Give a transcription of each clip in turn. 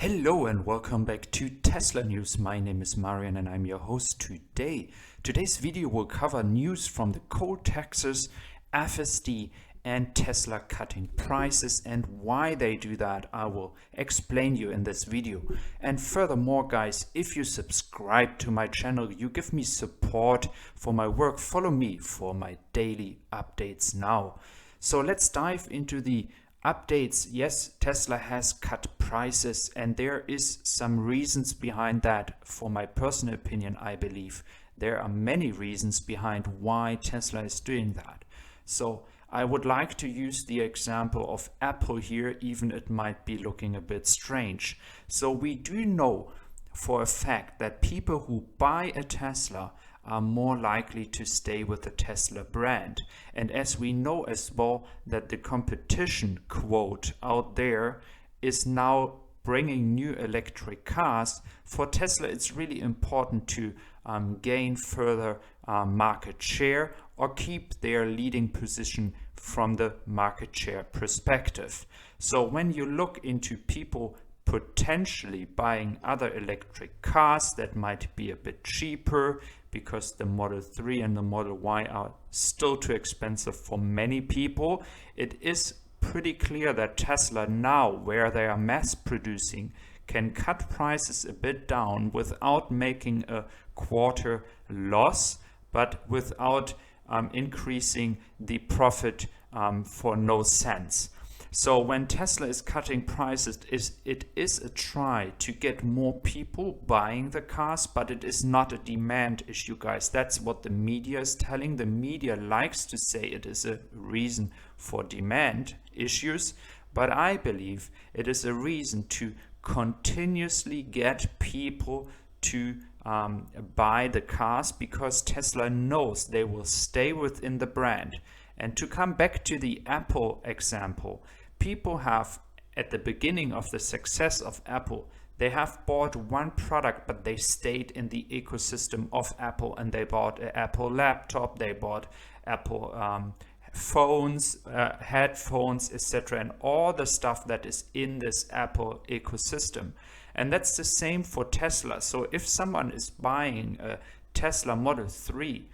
Hello and welcome back to Tesla News. My name is Marian and I'm your host today. Today's video will cover news from the coal taxes, FSD and Tesla cutting prices, and why they do that I will explain you in this video. And furthermore guys, if you subscribe to my channel, you give me support for my work. Follow me for my daily updates now. So let's dive into the updates. Yes, Tesla has cut prices and there is some reasons behind that. For my personal opinion, I believe there are many reasons behind why Tesla is doing that. So I would like to use the example of Apple here, even it might be looking a bit strange. So we do know for a fact that people who buy a Tesla are more likely to stay with the Tesla brand. And as we know as well that the competition quote out there is now bringing new electric cars, for Tesla it's really important to gain further market share or keep their leading position from the market share perspective. So when you look into people potentially buying other electric cars that might be a bit cheaper, because the Model 3 and the Model Y are still too expensive for many people, it is pretty clear that Tesla now, where they are mass producing, can cut prices a bit down without making a quarter loss, but without increasing the profit for no cents. So when Tesla is cutting prices, it is a try to get more people buying the cars, but it is not a demand issue, guys. That's what the media is telling. The media likes to say it is a reason for demand issues, but I believe it is a reason to continuously get people to buy the cars, because Tesla knows they will stay within the brand. And to come back to the Apple example, people have, at the beginning of the success of Apple, they have bought one product, but they stayed in the ecosystem of Apple, and they bought an Apple laptop, they bought Apple phones, headphones, etc., and all the stuff that is in this Apple ecosystem. And that's the same for Tesla. So if someone is buying a Tesla Model 3,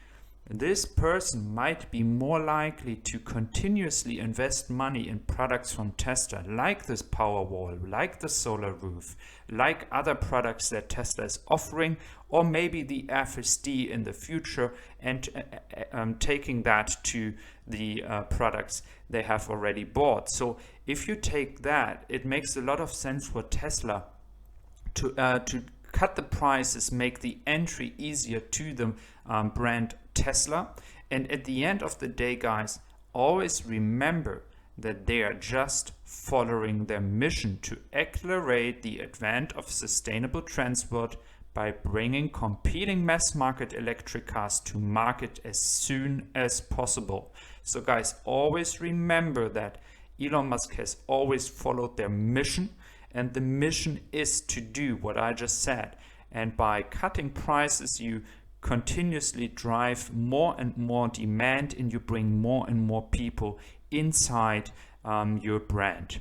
this person might be more likely to continuously invest money in products from Tesla, like this Powerwall, like the solar roof, like other products that Tesla is offering, or maybe the FSD in the future, and taking that to the products they have already bought. So if you take that, it makes a lot of sense for Tesla to cut the prices, make the entry easier to the brand Tesla. And at the end of the day, guys, always remember that they are just following their mission to accelerate the advent of sustainable transport by bringing competing mass market electric cars to market as soon as possible. So guys, always remember that Elon Musk has always followed their mission, and the mission is to do what I just said. And by cutting prices, you continuously drive more and more demand, and you bring more and more people inside your brand.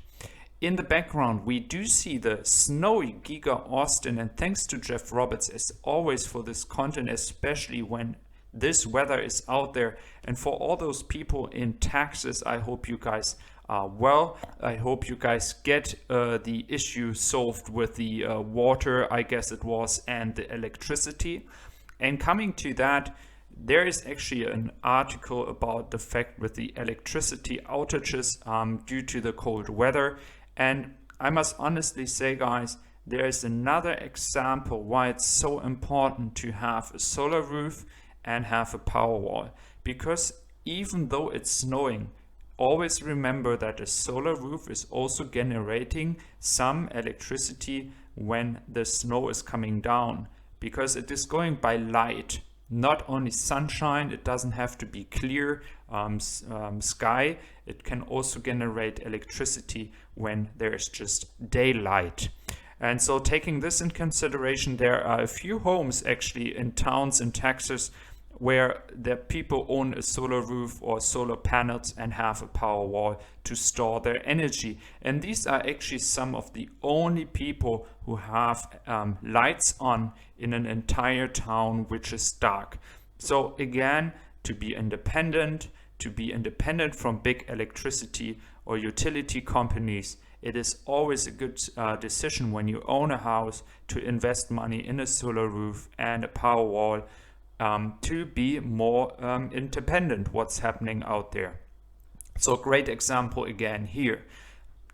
In the background, we do see the snowy Giga Austin, and thanks to Jeff Roberts as always for this content, especially when this weather is out there. And for all those people in Texas, I hope you guys are well. I hope you guys get the issue solved with the water, I guess it was, and the electricity. And coming to that, there is actually an article about the fact with the electricity outages due to the cold weather. And I must honestly say, guys, there is another example why it's so important to have a solar roof and have a Powerwall. Because even though it's snowing, always remember that a solar roof is also generating some electricity when the snow is coming down, because it is going by light, not only sunshine. It doesn't have to be clear sky. It can also generate electricity when there is just daylight. And so taking this in consideration, there are a few homes actually in towns in Texas where the people own a solar roof or solar panels and have a power wall to store their energy. And these are actually some of the only people who have lights on in an entire town which is dark. So again, to be independent from big electricity or utility companies, it is always a good decision when you own a house to invest money in a solar roof and a power wall, to be more independent what's happening out there. So great example again here.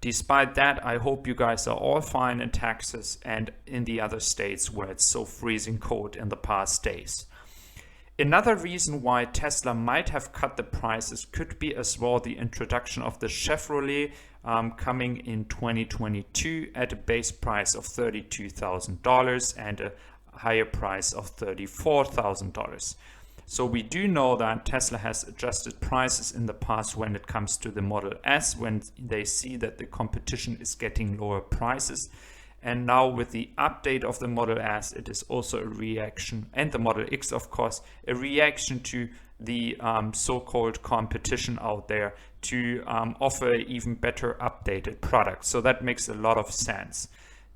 Despite that, I hope you guys are all fine in Texas and in the other states where it's so freezing cold in the past days. Another reason why Tesla might have cut the prices could be as well the introduction of the Chevrolet coming in 2022 at a base price of $32,000 and a higher price of $34,000. So we do know that Tesla has adjusted prices in the past when it comes to the Model S, when they see that the competition is getting lower prices. And now with the update of the Model S, it is also a reaction, and the Model X, of course, a reaction to the so-called competition out there to offer even better updated products. So that makes a lot of sense.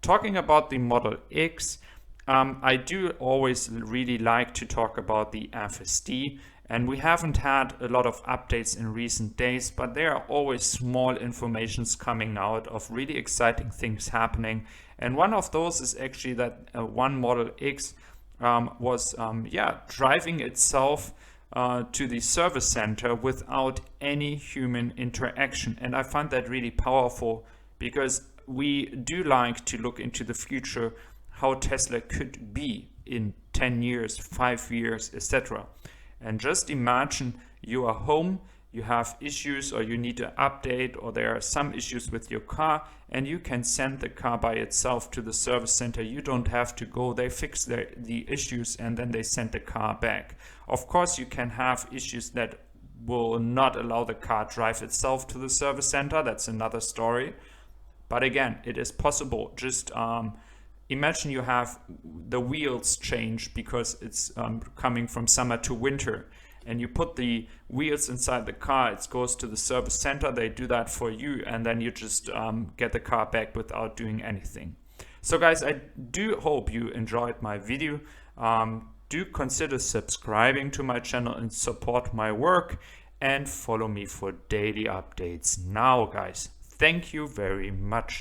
Talking about the Model X, I do always really like to talk about the FSD, and we haven't had a lot of updates in recent days, but there are always small informations coming out of really exciting things happening. And one of those is actually that one Model X was driving itself to the service center without any human interaction. And I find that really powerful, because we do like to look into the future, how Tesla could be in 10 years, 5 years, etc. And just imagine you are home, you have issues, or you need to update, or there are some issues with your car, and you can send the car by itself to the service center. You don't have to go. They fix the issues and then they send the car back. Of course, you can have issues that will not allow the car drive itself to the service center. That's another story. But again, it is possible. Just imagine you have the wheels change because it's coming from summer to winter, and you put the wheels inside the car. It goes to the service center, they do that for you, and then you just get the car back without doing anything. So guys, I do hope you enjoyed my video. Do consider subscribing to my channel and support my work, and follow me for daily updates now, guys. Thank you very much.